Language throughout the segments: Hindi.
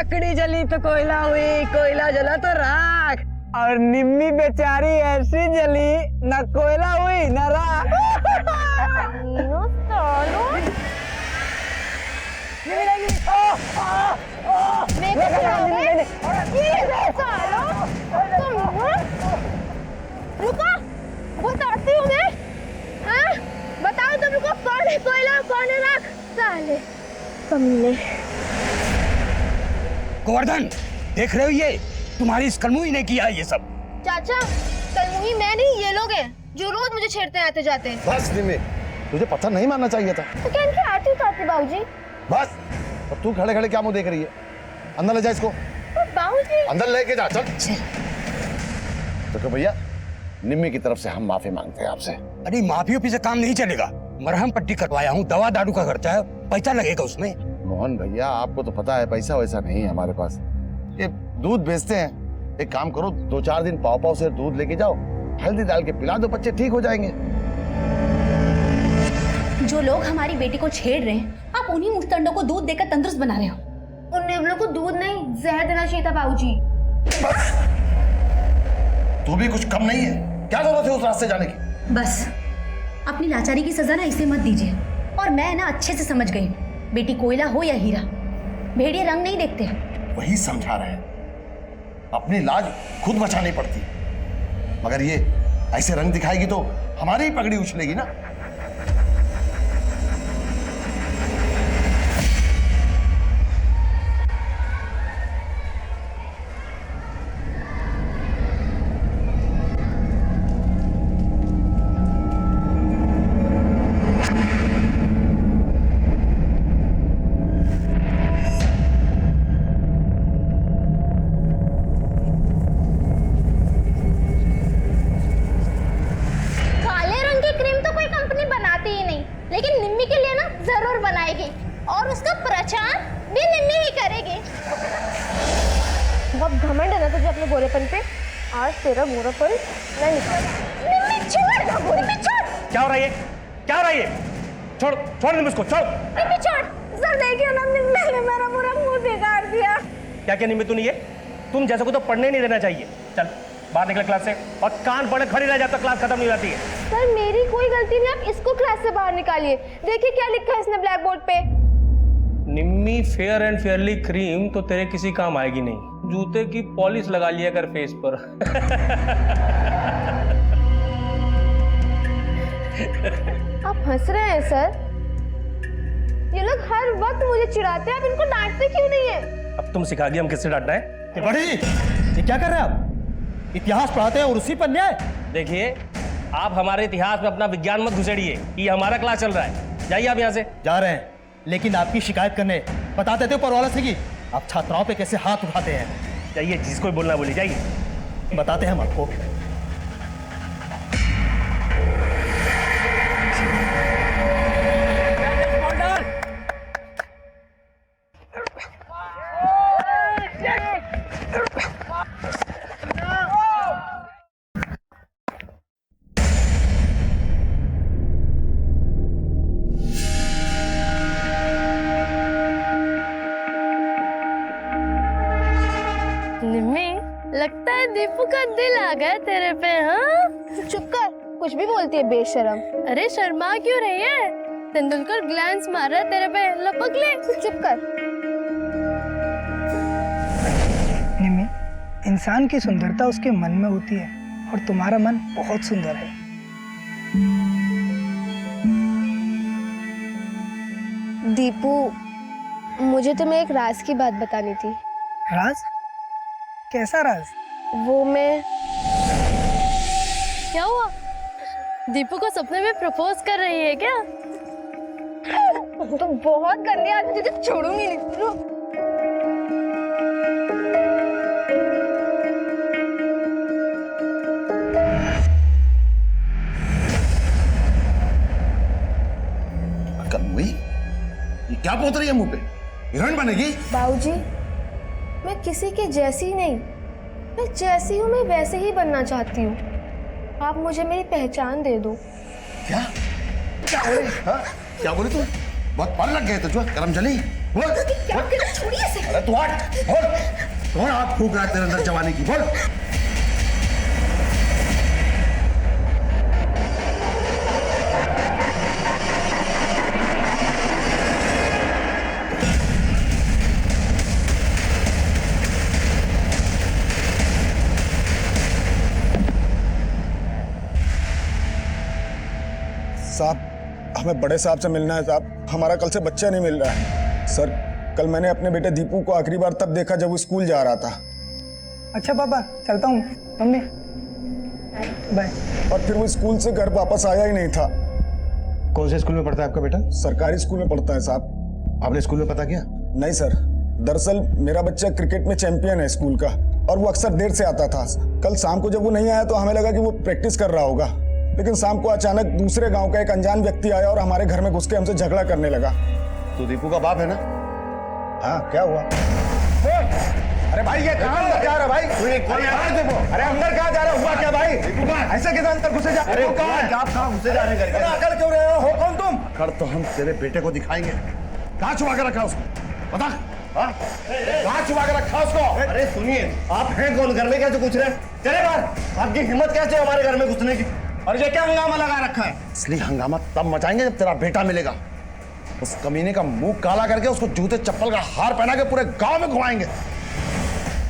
लकड़ी जली तो कोयला हुई, कोयला जला तो राख, और निम्मी बेचारी ऐसी जली, न कोयला हुई न राख। रुको, बताती हूँ मैं। हाँ? बताओ तुम लोग कौन है कोयला, कौन है राख? साले कमीने। गोवर्धन, देख रहे हो ये तुम्हारी इस कलमुही ने किया ये सब। चाचा, कलमुही मैं नहीं, ये लोग हैं जो रोज मुझे छेड़ते आते जाते हैं। बस निम्मी, तुझे पत्थर नहीं मारना चाहिए था। तो क्या इनकी आती उतारती बाबूजी? बस, अब तू खड़े खड़े क्या मुंह देख रही है? अंदर ले जा इसको। बाबूजी अंदर लेके जा, चल। तो भैया, निम्मी की तरफ से हम माफी मांगते हैं आपसे। अरे माफी ओफी से काम नहीं चलेगा। मरहम पट्टी करवाया हूँ, दवा दारू का खर्चा है, पैसा लगेगा उसमें। मोहन भैया, आपको तो पता है पैसा वैसा नहीं है हमारे पास। ये दूध बेचते हैं, एक काम करो, 2-4 दिन पाव पाव से दूध लेके जाओ, हल्दी डाल के पिला दो, बच्चे ठीक हो जाएंगे। जो लोग हमारी बेटी को छेड़ रहे हैं, आप उन्हीं मुस्तंडों को दूध देकर तंदुरुस्त बना रहे हो। उन नेवलों को दूध नहीं, जहर देना चाहिए था बाबूजी। तू भी कुछ कम नहीं है, क्या जरूरत है उस रास्ते जाने की? बस अपनी लाचारी की सजा ना इसे मत दीजिए। और मैं ना अच्छे से समझ गई, बेटी कोयला हो या हीरा, भेड़िए रंग नहीं देखते। वही समझा रहे हैं, अपनी लाज खुद बचानी पड़ती, मगर ये ऐसे रंग दिखाएगी तो हमारी ही पगड़ी उछलेगी ना। और उसका प्रचार भी निम्मी ही करेगी। बहुत घमंड है ना तुझे अपने गोरेपन पे। आज तेरा गोरापन नहीं निकलेगा। निम्मी छोड़ ना गोरी, निम्मी छोड़। क्या हो रहा है? क्या हो रहा है? छोड़, छोड़ निम्मी उसको, छोड़। निम्मी छोड़। सर देखिए ना, निम्मी ने मेरा पूरा मुंह बिगाड़ दिया। क्या क्या निम्मी, तू नहीं है? तुम जैसे को तो पढ़ने नहीं देना चाहिए। चल बाहर निकल क्लास से, और कान पड़े खड़ी रह जाता, क्लास खत्म नहीं होती है। सर मेरी कोई गलती नहीं, आप इसको क्लास से बाहर निकालिए। देखिए क्या लिखा है इसने ब्लैक बोर्ड पे। निम्मी फेयर एंड फेयरली क्रीम तो तेरे किसी काम आएगी नहीं। जूते की पॉलिश लगा लिया कर फेस पर। आप हंस रहे हैं सर? ये लोग हर वक्त मुझे चिढ़ाते हैं, आप इनको डांटते क्यों नहीं है? अब तुम सिखा दिया हम किससे डांटना है। बड़ी ये क्या कर रहे हैं आप? इतिहास पढ़ाते हैं और उसी पर न्याय। देखिए, आप हमारे इतिहास में अपना विज्ञान मत घुसेड़िए। ये हमारा क्लास चल रहा है। जाइए आप यहाँ से। जा रहे हैं, लेकिन आपकी शिकायत करने बता देते ऊपर वाला से कि आप छात्राओं पे कैसे हाथ उठाते हैं। जाइए, जिसको बोलना बोलिए, जाइए। बताते हैं हम आपको। लगता है दीपू का दिल आ गया तेरे पे। हाँ चुप कर, कुछ भी बोलती है बेशरम। अरे शर्मा क्यों रही है? तेंदुलकर ग्लैंस मार रहा है तेरे पे, लपक ले। चुप कर। निम्मी, इंसान की सुंदरता उसके मन में होती है, और तुम्हारा मन बहुत सुंदर है। दीपू, मुझे तुम्हें एक राज की बात बतानी थी। राज? कैसा राज? वो मैं... क्या हुआ? दीपू को सपने में प्रपोज कर रही है क्या? तो बहुत गंदी आदमी, तुझे छोड़ूंगी नहीं। कलमुही, ये क्या पोत रही है मुंह पे? हीरोइन बनेगी? बाबूजी, मैं किसी के जैसी नहीं, मैं जैसी हूँ मैं वैसे ही बनना चाहती हूँ। आप मुझे मेरी पहचान दे दो। क्या? क्या बोले? हाँ? क्या बोले तू? बहुत पर लग गए तुझे करम चली बोल। क्या कर रहे? छोड़िए इसे। अरे तू हट बोल। कौन आग फूक रहा है तेरे अंदर जवानी की बोल। साहब हमें बड़े साहब से मिलना है साहब, हमारा कल से बच्चा नहीं मिल रहा है। सर कल मैंने अपने बेटे दीपू को आखिरी बार तब देखा जब वो स्कूल जा रहा था। अच्छा पापा चलता हूँ। मम्मी बाय। और फिर वो स्कूल से घर वापस आया ही नहीं था। कौन से स्कूल में पढ़ता है आपका बेटा? सरकारी स्कूल में पढ़ता है साहब। आपने स्कूल में पता किया? नहीं सर, दरअसल मेरा बच्चा क्रिकेट में चैंपियन है स्कूल का और वो अक्सर देर से आता था। कल शाम को जब वो नहीं आया तो हमें लगा कि वो प्रैक्टिस कर रहा होगा, लेकिन शाम को अचानक दूसरे गांव का एक अनजान व्यक्ति आया और हमारे घर में घुस के हमसे झगड़ा करने लगा। तू दीपू का बाप है ना? हाँ क्या हुआ? अरे भाई ये कहाँ अंदर जा रहा भाई? अरे अंदर कहाँ जा रहा? हुआ क्या भाई? ऐसे कैसे अंदर घुसे जा? अरे आप कहाँ घुसे जा रहे हैं? अकल क्यों रहे हो कौन तुम? कर तो हम तेरे बेटे को दिखाएंगे। कहाँ छुपा के रखा उसको बता। हाँ? कहाँ छुपा के रखा उसको? अरे सुनिए, आप हैं कौन? घर में कैसे घुस रहे हैं? चले बाहर। आपकी हिम्मत कैसे है हमारे घर में घुसने की? और ये क्या हंगामा लगा रखा है? इसलिए हंगामा तब मचाएंगे जब तेरा बेटा मिलेगा। उस कमीने का मुंह काला करके उसको जूते चप्पल का हार पहना के पूरे गांव में घुमाएंगे।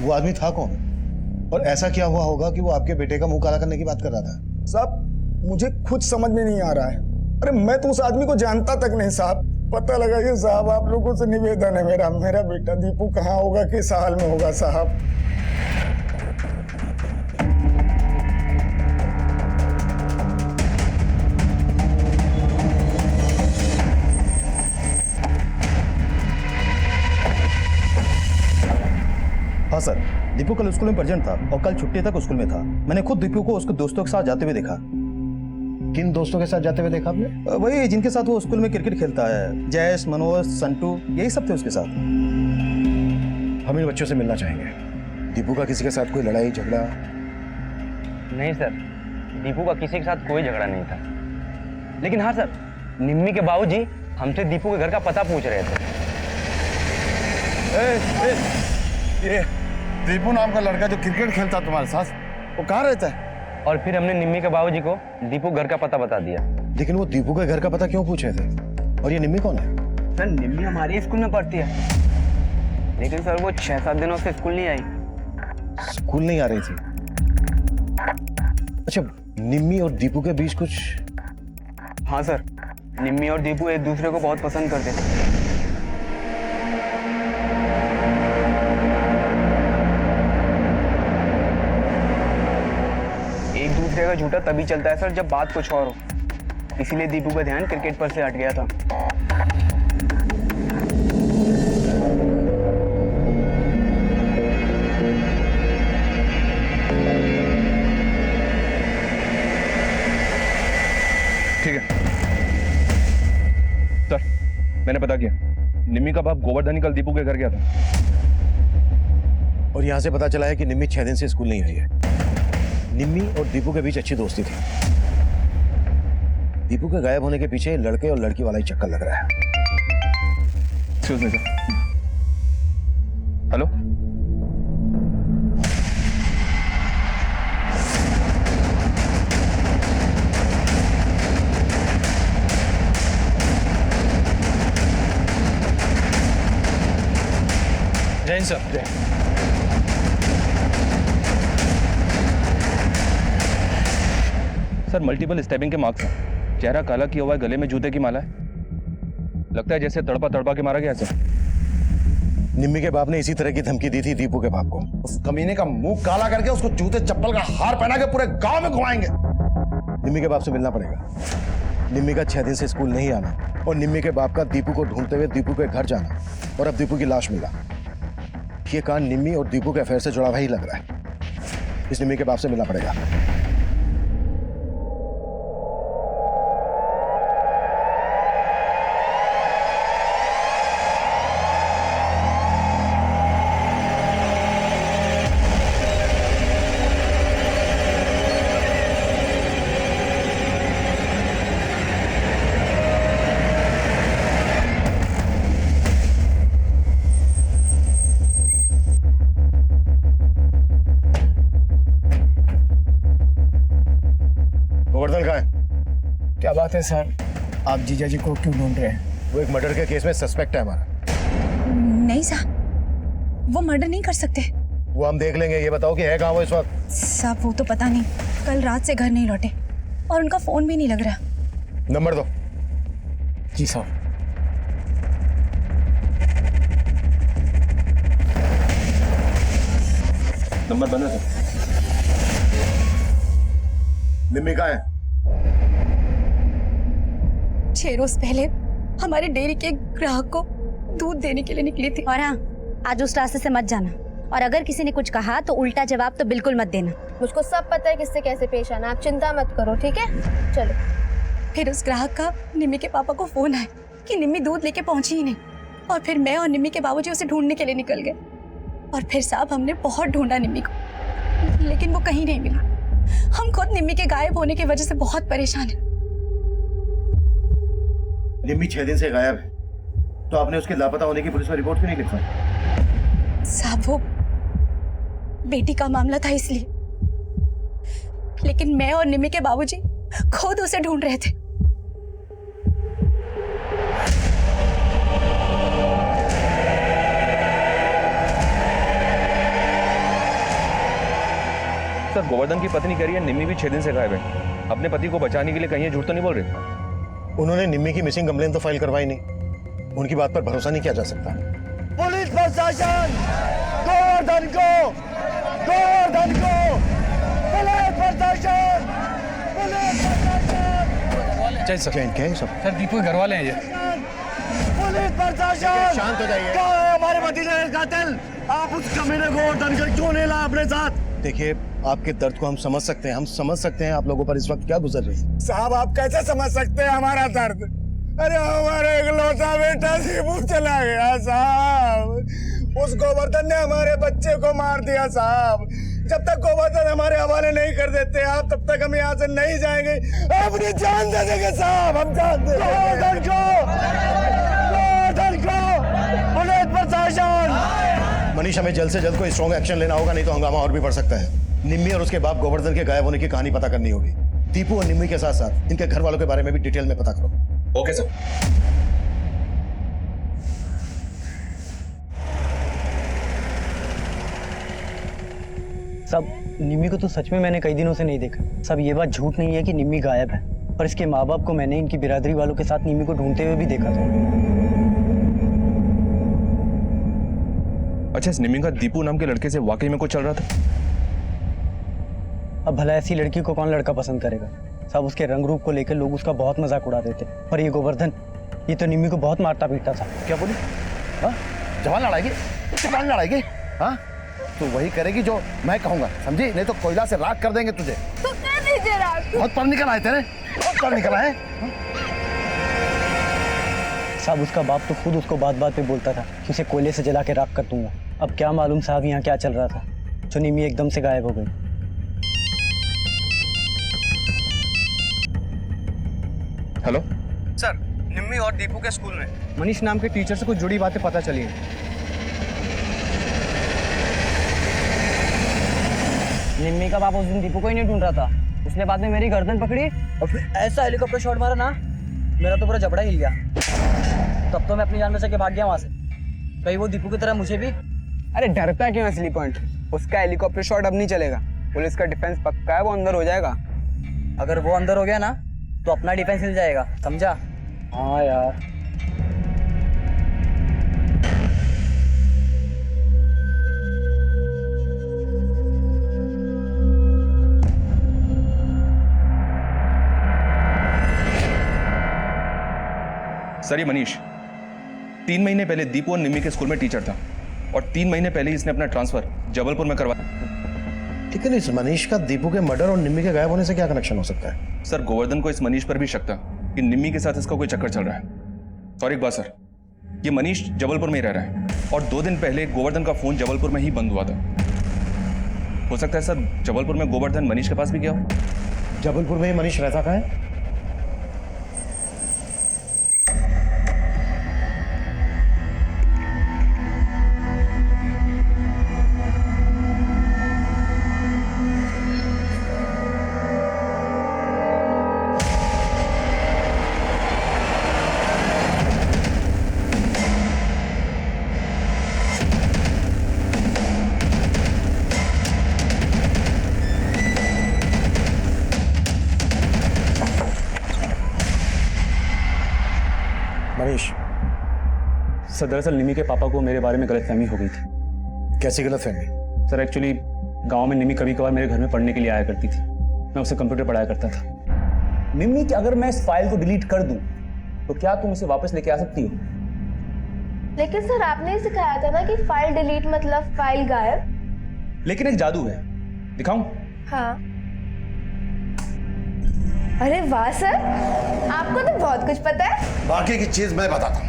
वो आदमी था कौन और ऐसा क्या हुआ होगा कि वो आपके बेटे का मुंह काला करने की बात कर रहा था? साहब मुझे खुद समझ में नहीं आ रहा है। अरे मैं तो उस आदमी को जानता तक नहीं साहब। पता लगा कि साहब आप लोगों से निवेदन है मेरा बेटा दीपू कहाँ होगा, किस हाल में होगा साहब। हाँ सर, दीपू कल स्कूल में प्रेजेंट था और कल छुट्टी तक स्कूल में था। मैंने खुद दीपू को उसके दोस्तों के साथ जाते हुए देखा। किन दोस्तों के साथ जाते हुए देखा आपने? वही जिनके साथ वो स्कूल में क्रिकेट खेलता है, जयेश, मनोज, संटू, यही सब थे उसके साथ। हम इन बच्चों से मिलना चाहेंगे। दीपू का किसी के साथ कोई लड़ाई झगड़ा? नहीं सर, दीपू का किसी के साथ कोई झगड़ा नहीं था। लेकिन हाँ सर, निम्मी के बाबूजी हमसे दीपू के घर का पता पूछ रहे थे। ये दीपू नाम का लड़का जो क्रिकेट खेलता तुम्हारे साथ, वो कहाँ रहता है? और फिर हमने निम्मी के बाबूजी को दीपू घर का पता बता दिया। लेकिन वो दीपू के घर का पता क्यों पूछे थे? और ये निम्मी कौन है? सर निम्मी हमारे स्कूल में पढ़ती है, लेकिन सर वो 6-7 दिनों से स्कूल नहीं आई। स्कूल नहीं आ रही थी? अच्छा, निम्मी और दीपू के बीच कुछ? हाँ सर, निम्मी और दीपू एक दूसरे को बहुत पसंद करते थे। एक दूसरे का झूठा तभी चलता है सर जब बात कुछ और हो। इसीलिए दीपू का ध्यान क्रिकेट पर से हट गया था। ठीक है सर, मैंने पता किया। निम्मी का बाप गोवर्धन ही कल दीपू के घर गया था और यहाँ से पता चला है कि निम्मी 6 दिन से स्कूल नहीं आई है। निम्मी और दीपू के बीच अच्छी दोस्ती थी। दीपू के गायब होने के पीछे लड़के और लड़की वाला ही चक्कर लग रहा है। Excuse me sir. Hello, Jain sir. Sir multiple stabbing के मार्क्स हैं। चेहरा काला किया हुआ है, गले में जूते की माला है। लगता है जैसे तड़पा तड़पा के मारा गया सर। निम्मी के बाप ने इसी तरह की धमकी दी थी दीपू के बाप को। उस कमीने का मुंह काला करके उसको जूते चप्पल का हार पहना के पूरे गांव में घुमाएंगे। निम्मी के बाप से मिलना पड़ेगा। निम्मी का 6 दिन से स्कूल नहीं आना और निम्मी के बाप का दीपू को ढूंढते हुए दीपू के घर जाना और अब दीपू की लाश मिला। ये कांड निम्मी और दीपू के अफेयर से जुड़ा हुआ ही लग रहा है। इस निम्मी के बाप से मिलना पड़ेगा। बात है सर, आप जीजा जी को क्यों ढूंढ रहे हैं? वो एक मर्डर के केस में सस्पेक्ट है हमारा। नहीं साहब, वो मर्डर नहीं कर सकते। वो हम देख लेंगे। ये बताओ कि है कहाँ वो इस वक्त? साहब वो तो पता नहीं, कल रात से घर नहीं लौटे और उनका फोन भी नहीं लग रहा। नंबर दो। जी साहब। नंबर बंद है सर। निम्मी कहाँ है? 6 रोज पहले हमारे डेयरी के ग्राहक को दूध देने के लिए निकली थी। और हाँ, आज उस रास्ते से मत जाना, और अगर किसी ने कुछ कहा तो उल्टा जवाब तो बिल्कुल मत देना। मुझको सब पता है किससे कैसे पेश आना, आप चिंता मत करो, ठीक है? चलो। फिर उस ग्राहक का निम्मी के पापा को फोन आया कि निम्मी दूध लेके पहुंची ही नहीं, और फिर मैं और निम्मी के बाबूजी उसे ढूंढने के लिए निकल गए। और फिर साहब हमने बहुत ढूंढा निम्मी को, लेकिन वो कहीं नहीं मिला। हम खुद निम्मी के गायब होने की वजह से बहुत परेशान हैं। निम्मी 6 दिन से गायब है, तो आपने उसके लापता होने की पुलिस में रिपोर्ट क्यों नहीं लिखवाई? साहब वो बेटी का मामला था इसलिए, लेकिन मैं और निम्मी के बाबूजी खुद उसे ढूंढ रहे थे। सर गोवर्धन की पत्नी कह रही है निम्मी भी 6 दिन से गायब है। अपने पति को बचाने के लिए कहीं ये झूठ तो नहीं बोल रहे? उन्होंने निम्मी की मिसिंग कंप्लेन तो फाइल करवाई नहीं। उनकी बात पर भरोसा नहीं किया जा सकता। पुलिस प्रशासन, गोवर्धन को, गोवर्धन को, पुलिस प्रशासन, पुलिस प्रशासन। जय सर। क्या है सब? सर दीपू के घर वाले हैं ये। पुलिस प्रशासन, शांत हो जाइए। क्या है हमारे भतीजे का कातिल? आप उस कमीने गोवर्धन को क्यों नहीं लाए अपने साथ? देखिए, आपके दर्द को हम समझ सकते हैं। हम समझ सकते हैं आप लोगों पर इस वक्त क्या गुजर रही है। साहब आप कैसे समझ सकते हैं हमारा दर्द? अरे हमारा इकलौता बेटा दीपू चला गया साहब। उस गोवर्धन ने हमारे बच्चे को मार दिया साहब। जब तक गोवर्धन हमारे हवाले नहीं कर देते आप, तब तक हम यहाँ से नहीं जाएंगे। अपनी जान दे देंगे साहब, हम जान दे गोवर्धन को, गोवर्धन को, पुलिस प्रशासन। मनीष, हमें जल्द से जल्द कोई स्ट्रॉन्ग एक्शन लेना होगा, नहीं तो हंगामा और भी बढ़ सकता है। निम्मी और उसके बाप गोवर्धन के गायब होने की कहानी पता करनी होगी। दीपू और निम्मी के साथ साथ इनके घर वालों के बारे में भी डिटेल में पता करो। Okay sir. सब निम्मी को तो सच में मैंने कई दिनों से नहीं देखा। सब ये बात झूठ नहीं है कि निम्मी गायब है, पर इसके माँ बाप को मैंने इनकी बिरादरी वालों के साथ निम्मी को ढूंढते हुए भी देखा था। अच्छा, इस निम्मी का दीपू नाम के लड़के से वाकई में कुछ चल रहा था? अब भला ऐसी लड़की को कौन लड़का पसंद करेगा? सब उसके रंग रूप को लेकर लोग उसका बहुत मजाक उड़ाते थे। पर ये गोवर्धन, ये तो निम्मी को बहुत मारता पीटता था। क्या बोली? हाँ, जवान लड़ाएगी, जवान लड़ाएगी। हाँ, तो वही करेगी जो मैं कहूंगा, समझी? नहीं तो कोयला से राख कर देंगे तुझे। तो कर दीजिए राख। बहुत पर निकल आए तेरे, बहुत पर निकल आए। साहब उसका बाप तो खुद उसको बात बात पे बोलता था कि उसे कोयले से जला के राख कर दूंगा। अब क्या मालूम साहब यहाँ क्या चल रहा था जो निम्मी एकदम से गायब हो गई। हेलो सर, निम्मी और दीपू के स्कूल में मनीष नाम के टीचर से कुछ जुड़ी बातें पता चली हैं। निम्मी का बाप उस दिन दीपू को ही नहीं ढूंढ रहा था, उसने बाद में मेरी गर्दन पकड़ी और फिर ऐसा हेलीकॉप्टर शॉट मारा ना, मेरा तो पूरा जबड़ा हिल गया। तब तो मैं अपनी जान बचा के भाग गया वहां से। कहीं वो दीपू की तरह मुझे भी। अरे डरता क्यों असली पॉइंट? उसका हेलीकॉप्टर शॉट अब नहीं चलेगा। पुलिस का डिफेंस पक्का है, वो अंदर हो जाएगा। अगर वो अंदर हो गया ना तो अपना डिफेंस हिल जाएगा, समझा? हाँ यार। सर, ये मनीष 3 महीने पहले दीपू और निम्मी के स्कूल में टीचर था और 3 महीने पहले इसने अपना ट्रांसफर जबलपुर में करवाया। लेकिन इस मनीष का दीपू के मर्डर और निम्मी के गायब होने से क्या कनेक्शन हो सकता है? सर, गोवर्धन को इस मनीष पर भी शक था कि निम्मी के साथ इसका कोई चक्कर चल रहा है। और एक बात सर, ये मनीष जबलपुर में ही रह रहा है और 2 दिन पहले गोवर्धन का फोन जबलपुर में ही बंद हुआ था। हो सकता है सर जबलपुर में गोवर्धन मनीष के पास भी गया हो। जबलपुर में ही मनीष रहता कहाँ है? मनीष, सर दरअसल निमी के पापा को मेरे बारे में गलतफहमी हो गई थी। कैसी गलतफहमी? सर एक्चुअली गांव में निमी कभी कभार मेरे घर में पढ़ने के लिए आया करती थी। मैं उसे कंप्यूटर पढ़ाया करता था। निमी कि अगर मैं इस फाइल को डिलीट कर दूं तो क्या तुम इसे वापस लेके आ सकती हो? लेकिन सर आपने ही सिखाया था ना कि फाइल डिलीट मतलब फाइल गायब। लेकिन एक जादू है, दिखाऊं? हाँ। अरे वाह सर, आपको तो बहुत कुछ पता है। बाकी की चीज मैं बताता हूँ।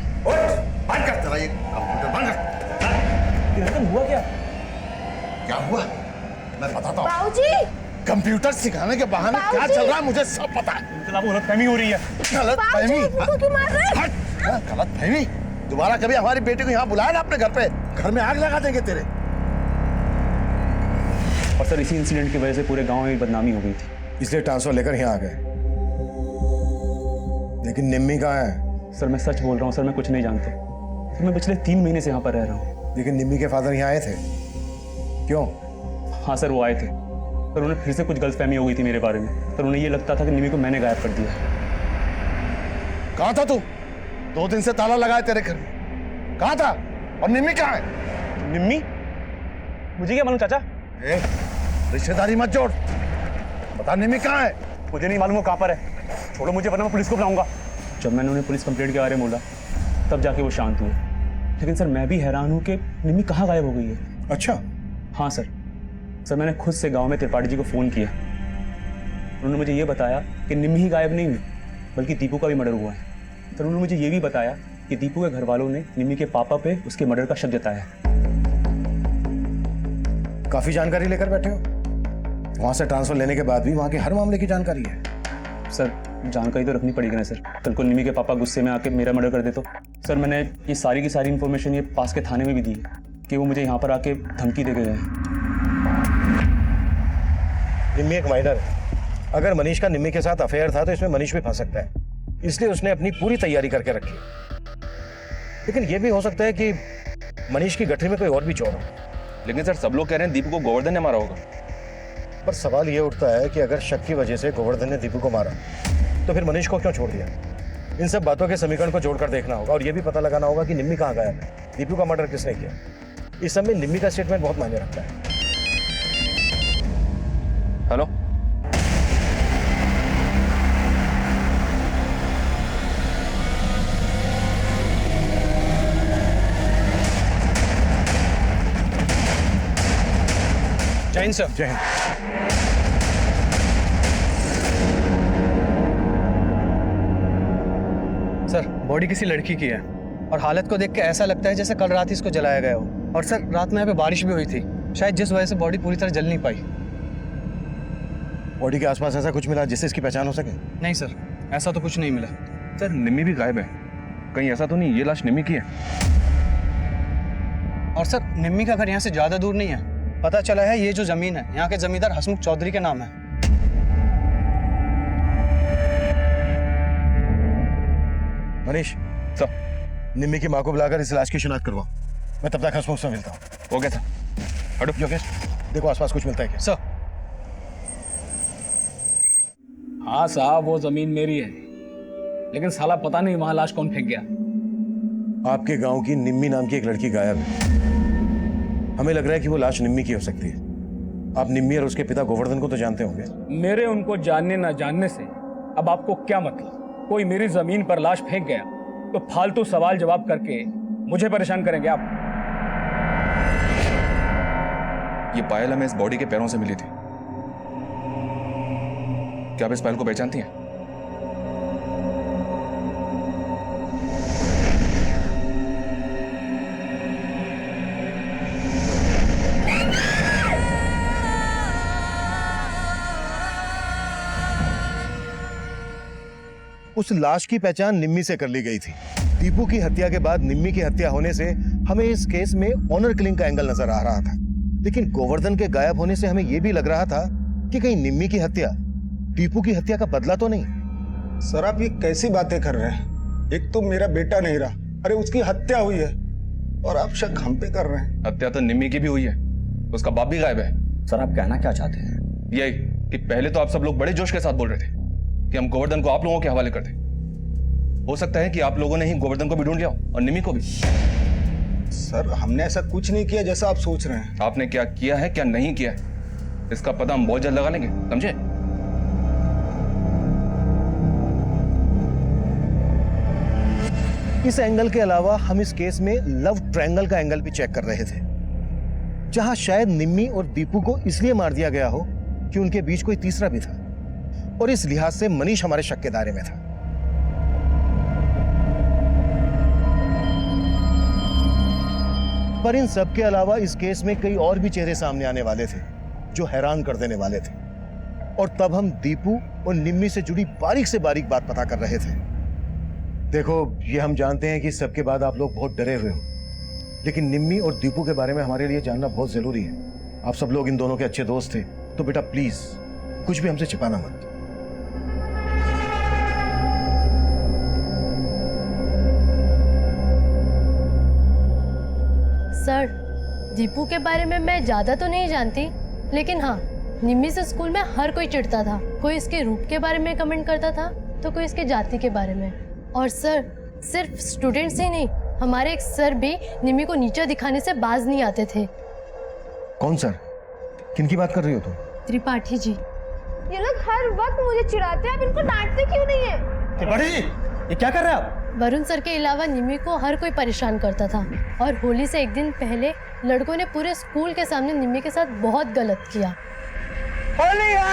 बंद कर तेरा ये कंप्यूटर, बंद कर। हुआ क्या? क्या हुआ मैं बताता हूँ। बाबूजी, कंप्यूटर सिखाने के बहाने क्या चल रहा है मुझे सब पता है। गलतफहमी हो रही है। गलतफहमी? बाबूजी, क्यों मार रहे हैं? गलतफहमी? दोबारा कभी हमारी बेटी को यहाँ बुलाया ना अपने घर पे, घर में आग लगा देंगे तेरे। और सर इसी इंसिडेंट की वजह से पूरे गांव में बदनामी हो गई थी, इसलिए ट्रांसफर लेकर यहाँ आ गए। लेकिन निम्मी कहाँ है? सर मैं सच बोल रहा हूँ सर, मैं कुछ नहीं जानता। सर मैं पिछले 3 महीने से यहाँ पर रह रहा हूँ। लेकिन निम्मी के फादर यहाँ आए थे, क्यों? हाँ सर वो आए थे, पर उन्हें फिर से कुछ गलतफहमी हो गई थी मेरे बारे में। सर उन्हें ये लगता था कि निमी को मैंने गायब कर दिया। कहाँ था तू? 2 दिन से ताला लगाए तेरे घर में, कहाँ था? और निम्मी कहाँ है? निम्मी? मुझे क्या मालूम चाचा? रिश्तेदारी मत जोड़, बता निम्मी कहाँ है? मुझे नहीं मालूम वो कहाँ पर है। छोड़ो मुझे, वरना मैं पुलिस को बुलाऊंगा। जब मैंने उन्हें पुलिस कंप्लेंट के बारे में बोला तब जाके वो शांत हुए। लेकिन सर मैं भी हैरान हूँ कि निम्मी कहाँ गायब हो गई है। अच्छा। हाँ सर मैंने खुद से गांव में त्रिपाठी जी को फ़ोन किया। उन्होंने मुझे ये बताया कि निम्मी ही गायब नहीं हुई बल्कि दीपू का भी मर्डर हुआ है। सर उन्होंने मुझे ये भी बताया कि दीपू के घर वालों ने निम्मी के पापा पे उसके मर्डर का शक जताया है। काफी जानकारी लेकर बैठे हो। वहां से ट्रांसफर लेने के बाद भी वहां के हर मामले की जानकारी है। सर जानकारी तो रखनी पड़ेगी ना सर, कल को निमी के पापा गुस्से में आके मेरा मर्डर कर दे तो। सर मैंने ये सारी की सारी इन्फॉर्मेशन ये पास के थाने में भी दी है कि वो मुझे यहाँ पर आके धमकी दे के गए हैं। निम्मी एक माइनर है। अगर मनीष का निम्मी के साथ अफेयर था तो इसमें मनीष भी फंस सकता है, इसलिए उसने अपनी पूरी तैयारी करके रखी। लेकिन यह भी हो सकता है कि मनीष की गठरी में कोई और भी चोर हो। लेकिन सर सब लोग कह रहे हैं दीपू को गोवर्धन ने मारा होगा। पर सवाल यह उठता है कि अगर शक की वजह से गोवर्धन ने दीपू को मारा तो फिर मनीष को क्यों छोड़ दिया? इन सब बातों के समीकरण को जोड़कर देखना होगा और यह भी पता लगाना होगा कि निम्मी कहाँ गायब है, दीपू का मर्डर किसने किया। इस सब में निम्मी का स्टेटमेंट बहुत मायने रखता है। हेलो, जय हिंद सर। जय हिंद। सर बॉडी किसी लड़की की है और हालत को देख के ऐसा लगता है जैसे कल रात ही इसको जलाया गया हो। और सर रात में यहाँ पे बारिश भी हुई थी, शायद जिस वजह से बॉडी पूरी तरह जल नहीं पाई। बॉडी के आसपास ऐसा कुछ मिला जिससे इसकी पहचान हो सके? नहीं सर, ऐसा तो कुछ नहीं मिला। सर निम्मी भी गायब है, कहीं ऐसा तो नहीं ये लाश निम्मी की है? और सर निम्मी का घर यहाँ से ज्यादा दूर नहीं है। पता चला है ये जो जमीन है यहाँ के जमींदार हसमुख चौधरी के नाम है। मनीष सर, निम्मी की माँ को बुलाकर इस लाश की शिनाख्त करवाओ। मैं तब तक हसमुख से मिलता हूँ। Okay sir. हटो योगेश, देखो आसपास कुछ मिलता है क्या? सर। हाँ साहब वो जमीन मेरी है, लेकिन साला पता नहीं वहां लाश कौन फेंक गया। आपके गांव की निम्मी नाम की एक लड़की गायब है। हमें लग रहा है कि वो लाश निम्मी की हो सकती है। आप निम्मी और उसके पिता गोवर्धन को तो जानते होंगे। मेरे उनको जानने ना जानने से अब आपको क्या मतलब? कोई मेरी जमीन पर लाश फेंक गया तो फालतू सवाल जवाब करके मुझे परेशान करेंगे आप? ये पायल हमें इस बॉडी के पैरों से मिली थी। क्या आप इस पायल को पहचानती हैं? उस लाश की पहचान निम्मी से कर ली गई थी। दीपू की हत्या के बाद निम्मी की हत्या होने से हमें इस केस में ऑनर किलिंग का एंगल नजर आ रहा था। लेकिन गोवर्धन के गायब होने से हमें यह भी लग रहा था कि कहीं निम्मी की हत्या दीपू की हत्या का बदला तो नहीं। सर आप ये कैसी बातें कर रहे हैं? एक तो मेरा बेटा नहीं रहा, अरे उसकी हत्या हुई है और आप शक हम पे कर रहे हैं। हत्या तो निम्मी की भी हुई है, उसका बाप भी गायब है। सर आप कहना क्या चाहते हैं? यही कि पहले तो आप सब लोग बड़े जोश के साथ बोल रहे थे कि हम गोवर्धन को आप लोगों के हवाले कर दें, हो सकता है कि आप लोगों ने ही गोवर्धन को भी ढूंढ लिया हो और निमी को भी। सर हमने ऐसा कुछ नहीं किया जैसा आप सोच रहे हैं। आपने क्या किया है क्या नहीं किया है इसका पता हम बहुत जल्द लगा लेंगे, समझे? इस एंगल के अलावा हम इस केस में लव ट्रायंगल का एंगल भी चेक कर रहे थे, जहां शायद निम्मी और दीपू को इसलिए मार दिया गया हो कि उनके बीच कोई तीसरा भी था, और इस लिहाज से मनीष हमारे शक के दायरे में था। पर इन सब के अलावा इस केस में कई और भी चेहरे सामने आने वाले थे जो हैरान कर देने वाले थे, और तब हम दीपू और निम्मी से जुड़ी बारीक से बारीक बात पता कर रहे थे। देखो, ये हम जानते हैं कि सबके बाद आप लोग बहुत डरे हुए हो, लेकिन निम्मी और दीपू के बारे में हमारे लिए जानना बहुत जरूरी है। आप सब लोग इन दोनों के अच्छे दोस्त थे, तो बेटा प्लीज कुछ भी हमसे छिपाना मत। सर, दीपू के बारे में मैं ज्यादा तो नहीं जानती, लेकिन हाँ, निम्मी से स्कूल में हर कोई चिढ़ता था। कोई इसके रूप के बारे में कमेंट करता था तो कोई इसके जाति के बारे में। और सर, सिर्फ स्टूडेंट्स ही नहीं, हमारे एक सर भी निम्मी को नीचा दिखाने से बाज नहीं आते थे। कौन सर? किनकी बात कर रही हो तुम? त्रिपाठी जी। ये लोग हर वक्त मुझे चिढ़ाते हैं, आप इनको डांटते क्यों नहीं है? त्रिपाठी जी, ये क्या कर रहे हैं आप? वरुण सर के अलावा निम्मी को हर कोई परेशान करता था, और होली से एक दिन पहले लड़कों ने पूरे स्कूल के सामने निम्मी के साथ बहुत गलत किया। होली है!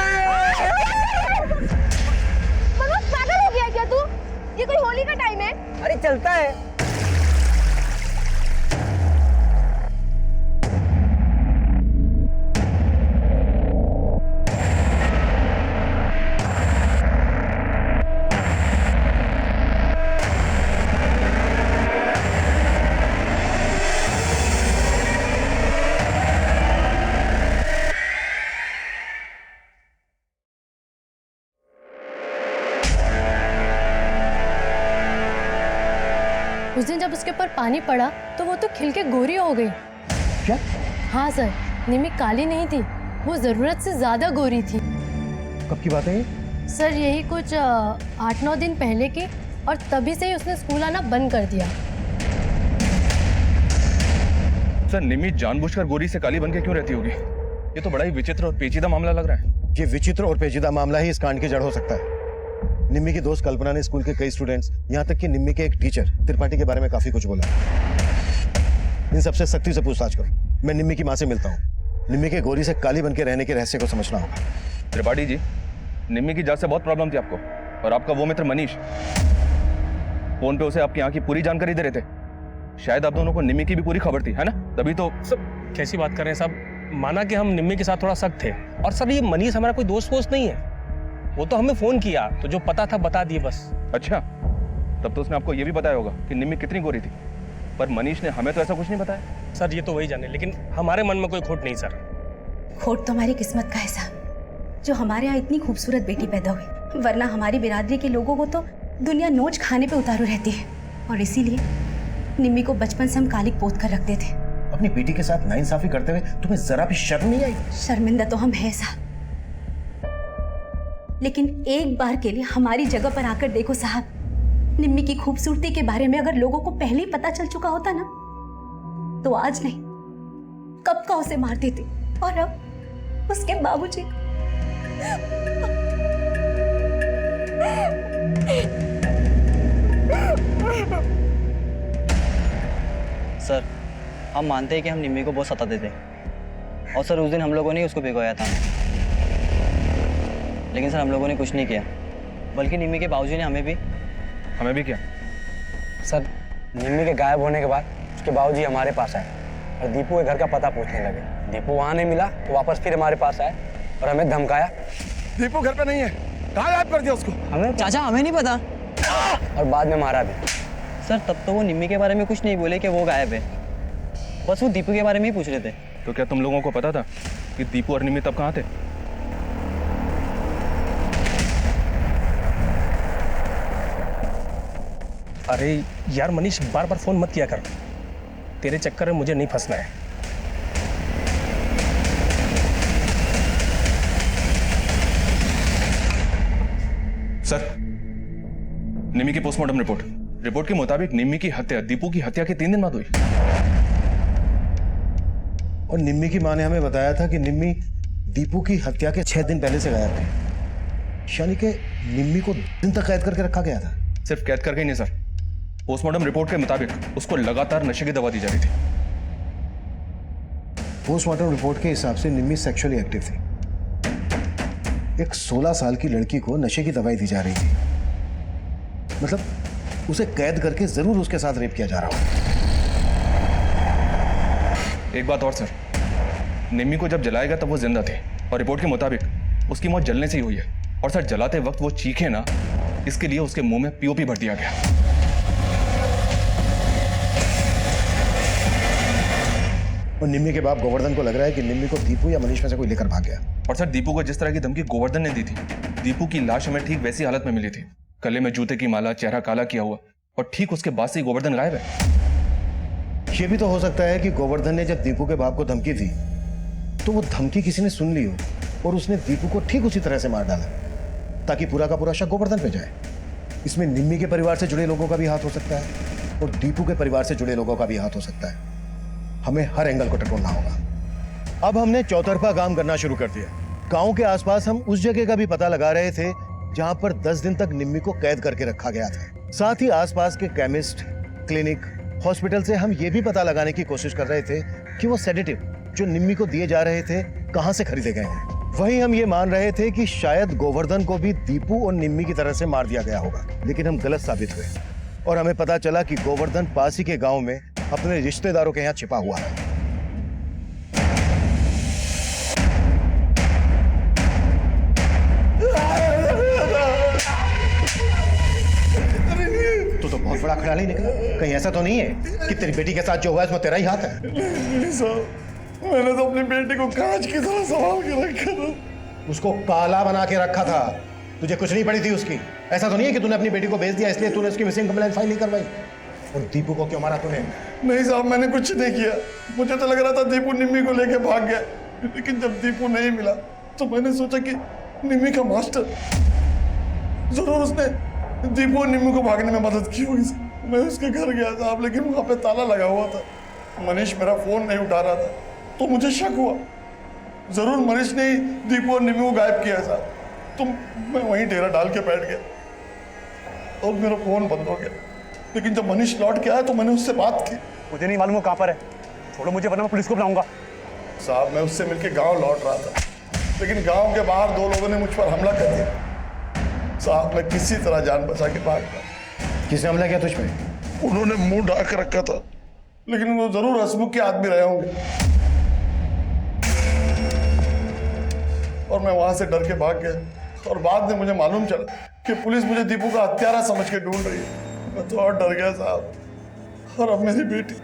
मनोज, पागल हो गया क्या तू? ये कोई होली का टाइम है? अरे चलता है। उस दिन जब उसके ऊपर पानी पड़ा तो वो तो खिल के गोरी हो गई। क्या? हाँ सर, निम्मी काली नहीं थी, वो जरूरत से ज्यादा गोरी थी। कब की बात है ये? सर, यही कुछ 8-9 दिन पहले की, और तभी से ही उसने स्कूल आना बंद कर दिया। सर, निमी जानबूझकर गोरी से काली बन के क्यों रहती होगी? ये तो बड़ा ही विचित्र और पेचीदा मामला लग रहा है। ये विचित्र और पेचीदा मामला ही इस कांड की जड़ हो सकता है। निम्मी की दोस्त कल्पना ने स्कूल के कई स्टूडेंट्स, यहाँ तक कि निम्मी के एक टीचर त्रिपाठी के बारे में काफी कुछ बोला। इन सबसे सख्ती से पूछताछ करो। मैं निम्मी की माँ से मिलता हूँ। निम्मी के गोरी से काली बन के रहने के रहस्य को समझना होगा। त्रिपाठी जी, निम्मी की जात से बहुत प्रॉब्लम थी आपको, और आपका वो मित्र मनीष फोन पे उसे आपकी यहाँ की पूरी जानकारी दे रहे थे। शायद आप दोनों को निम्मी की भी पूरी खबर थी, है ना? तभी तो। सब कैसी बात कर रहे हैं साहब? माना कि हम निम्मी के साथ थोड़ा सख्त थे, और सर ये मनीष हमारा कोई दोस्त वोस्त नहीं है, वो तो हमें फोन किया तो जो पता था बता दिए बस। अच्छा, तब तो उसने आपको ये भी बताया होगा कि निम्मी कितनी गोरी थी, पर मनीष ने हमें तो ऐसा कुछ नहीं बताया। सर, ये तो वही जाने, लेकिन हमारे मन में कोई खोट नहीं सर। खोट तो हमारी किस्मत का है साहब, जो हमारे यहाँ इतनी खूबसूरत बेटी पैदा हुई, वरना हमारी बिरादरी के लोगों को तो दुनिया नोच खाने पे उतारू रहती है, और इसीलिए निम्मी को बचपन से हम कालिक पोत कर रखते थे। अपनी बेटी के साथ नाइंसाफी करते हुए तुम्हें जरा भी शर्म नहीं आई? शर्मिंदा तो हम है साहब, लेकिन एक बार के लिए हमारी जगह पर आकर देखो साहब, निम्मी की खूबसूरती के बारे में अगर लोगों को पहले ही पता चल चुका होता ना, तो आज नहीं कब का उसे मार देते। और अब उसके बाबूजी सर, हम मानते हैं कि हम निम्मी को बहुत सताते थे, और सर उस दिन हम लोगों ने उसको भिगोया था, लेकिन सर हम लोगों ने कुछ नहीं किया, बल्कि निम्मी के बाबूजी ने हमें भी किया। सर, निम्मी के गायब होने के बाद उसके बाबूजी हमारे पास आए और दीपू के घर का पता पूछने लगे। दीपू वहाँ नहीं मिला तो वापस फिर हमारे पास आए और हमें धमकाया। दीपू घर पे नहीं है, कहाँ गायब कर दिया उसको? चाचा हमें नहीं पता, और बाद में मारा भी। सर तब तो वो निम्मी के बारे में कुछ नहीं बोले कि वो गायब है, बस वो दीपू के बारे में ही पूछ रहे थे। तो क्या तुम लोगों को पता था कि दीपू और निम्मी तब कहाँ थे? अरे यार मनीष, बार बार फोन मत किया कर, तेरे चक्कर में मुझे नहीं फंसना है। सर, निम्मी की पोस्टमार्टम रिपोर्ट के मुताबिक निम्मी की हत्या दीपू की हत्या के 3 दिन बाद हुई। और निम्मी की मां ने हमें बताया था कि निम्मी दीपू की हत्या के 6 दिन पहले से गायब थी। यानी कि निम्मी को दिन तक कैद करके रखा गया था। सिर्फ कैद करके ही नहीं सर, पोस्टमार्टम रिपोर्ट के मुताबिक उसको लगातार नशे की दवा दी जा रही थी। पोस्टमार्टम रिपोर्ट के हिसाब से निम्मी सेक्सुअली एक्टिव थी। एक 16 साल की लड़की को नशे की दवाई दी जा रही थी, मतलब उसे कैद करके जरूर उसके साथ रेप किया जा रहा हो। एक बात और सर, निम्मी को जब जलाया गया तब वो जिंदा थे और रिपोर्ट के मुताबिक उसकी मौत जलने से ही हुई है। और सर जलाते वक्त वो चीखे ना, इसके लिए उसके मुंह में पीओपी भर दिया गया। और निम्मी के बाप गोवर्धन को लग रहा है कि निम्मी को दीपू या मनीष में से कोई लेकर भाग गया। और सर दीपू को जिस तरह की धमकी गोवर्धन ने दी थी, दीपू की लाश हमें ठीक वैसी हालत में मिली थी, गले में जूते की माला, चेहरा काला किया हुआ, और ठीक उसके बाद से ही गोवर्धन गायब है। यह भी तो हो सकता है कि गोवर्धन ने जब दीपू के बाप को धमकी दी तो वो धमकी किसी ने सुन ली हो और उसने दीपू को ठीक उसी तरह से मार डाला ताकि पूरा का पूरा शक गोवर्धन पे जाए। इसमें निम्मी के परिवार से जुड़े लोगों का भी हाथ हो सकता है और दीपू के परिवार से जुड़े लोगों का भी हाथ हो सकता है। हमें हर एंगल को टटोलना होगा। अब हमने चौतरफा काम करना शुरू कर दिया। गांव के आसपास हम उस जगह का भी पता लगा रहे थे जहां पर 10 दिन तक निम्मी को कैद करके रखा गया था। साथ ही आसपास के केमिस्ट, क्लिनिक, हॉस्पिटल से हम ये भी पता लगाने की कोशिश कर रहे थे कि वो सेडेटिव जो निम्मी को दिए जा रहे थे कहां से खरीदे गए हैं। वहीं हम ये मान रहे थे कि शायद गोवर्धन को भी दीपू और निम्मी की तरह से मार दिया गया होगा, लेकिन हम गलत साबित हुए और हमें पता चला कि गोवर्धन पास ही के गांव में अपने रिश्तेदारों के यहाँ छिपा हुआ है। तो बहुत बड़ा खिलाड़ी निकला। कहीं ऐसा तो नहीं है कि तेरी बेटी के साथ जो हुआ है उसमें तेरा ही हाथ है? नहीं साहब, मैंने तो अपनी बेटी को कांच की तरह संभाल के रखा था। उसको काला बना के रखा था, तुझे कुछ नहीं पड़ी थी उसकी। ऐसा तो नहीं है कि तूने अपनी बेटी को बेच दिया इसलिए तूने उसकी मिसिंग कंप्लेंट फाइल नहीं करवाई। और दीपू को क्यों मारा तूने? नहीं साहब, मैंने कुछ नहीं किया। मुझे तो लग रहा था दीपू निम्मी को लेके भाग गया, लेकिन जब दीपू नहीं मिला तो मैंने सोचा कि निम्मी का मास्टर जरूर उसने दीपू और निम्मी को भागने में मदद की होगी। मैं उसके घर गया साहब, लेकिन वहाँ पे ताला लगा हुआ था। मनीष मेरा फोन नहीं उठा रहा था तो मुझे शक हुआ जरूर मनीष ने ही दीपू और निम्मी को गायब किया साहब। तो मैं वहीं डेरा डाल के बैठ गया और मेरा फोन बंद हो गया। लेकिन जब मनीष लौट के आया तो मैंने उससे बात की। मुझे नहीं मालूम वो कहाँ पर है, छोड़ो मुझे वरना मैं पुलिस को बुलाऊंगा। साहब मैं उससे मिलके गांव लौट रहा था, लेकिन गांव के बाहर 2 लोगों ने मुझ पर हमला कर दिया। साहब मैं किसी तरह जान बचा के भाग गया। किसने हमला किया तुझ पे? उन्होंने मुंह ढाक रखा था, लेकिन वो जरूर हसमुख के आदमी रहे होंगे। और मैं वहां से डर के भाग गया और बाद में मुझे मालूम चला कि पुलिस मुझे दीपू का हत्यारा समझ के ढूंढ रही है। मैं तो और डर गया साहब। और अब मेरी बेटी।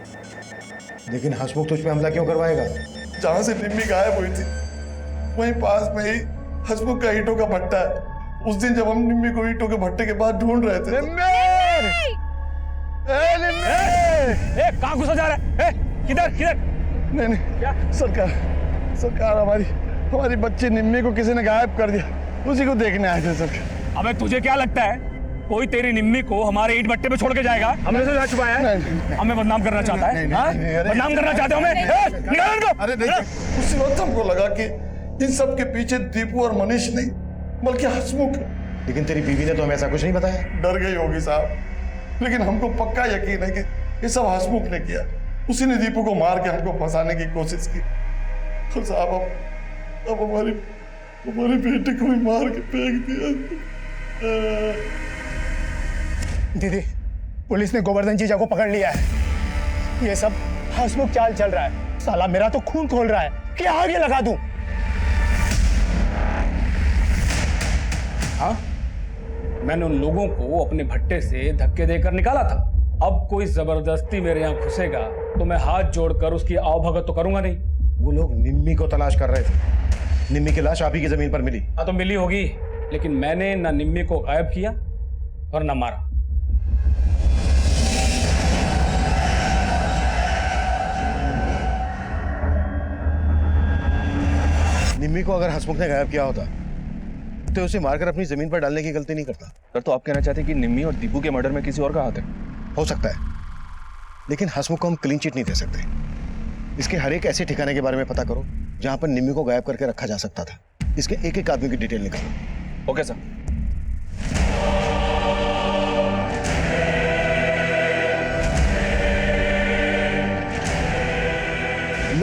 लेकिन हसमुख तुझ पे हमला क्यों करवाएगा? जहां से निम्मी गायब हुई थी वहीं पास में ही हसमुख का ईंटों का भट्टा है। उस दिन जब हम निम्मी को ईंटों के भट्टे के पास ढूंढ रहे थे कहाँ घुसा जा रहा है? किधर किधर? नहीं क्या सरकार हमारी बच्ची निम्मी को किसी ने गायब कर दिया, उसी को देखने आए थे सरकार। अबे तुझे क्या लगता है कोई तेरी निम्मी को हमारे ईंट भट्टे पे छोड़ के जाएगा? हमने से छुपाया है? हमें बदनाम करना चाहता है? बदनाम करना चाहते हो हमें? निकाल इनको। अरे नहीं, उसी वक्त हमको लगा कि इन सब के पीछे दीपू और मनीष नहीं बल्कि हसमुख है। लेकिन तेरी बीवी ने तो हमें ऐसा कुछ नहीं बताया। डर गई होगी साहब, लेकिन हमको पक्का यकीन है कि ये सब हसमुख ने किया। उसी ने दीपू को मार के हमको फंसाने की कोशिश की। और साहब अब हमारी बेटी को भी मार के फेंक दिया। दीदी, पुलिस ने गोवर्धन जीजा को पकड़ लिया है। ये सब हसमुख चाल चल रहा है। साला मेरा तो खून खोल रहा है कि आगे लगा दूं। हाँ, मैंने उन लोगों को अपने भट्टे से धक्के देकर निकाला था। अब कोई जबरदस्ती मेरे यहाँ घुसेगा तो मैं हाथ जोड़कर उसकी आवभगत तो करूंगा नहीं। वो लोग निम्मी को तलाश कर रहे थे। निम्मी की लाश आप ही की जमीन पर मिली। हाँ तो मिली होगी, लेकिन मैंने ना निम्मी को गायब किया और ना मारा। निम्मी को अगर हसमुख ने गायब किया होता तो उसे मारकर अपनी जमीन पर डालने की गलती नहीं करता। सर तो आप कहना चाहते हैं कि निम्मी और दीपू के मर्डर में किसी और का हाथ है? हो सकता है, लेकिन हसमुख को हम क्लीन चिट नहीं दे सकते। इसके हर एक ऐसे ठिकाने के बारे में पता करो जहां पर निम्मी को गायब करके रखा जा सकता था। इसके एक एक आदमी की डिटेल निकालो। Okay sir.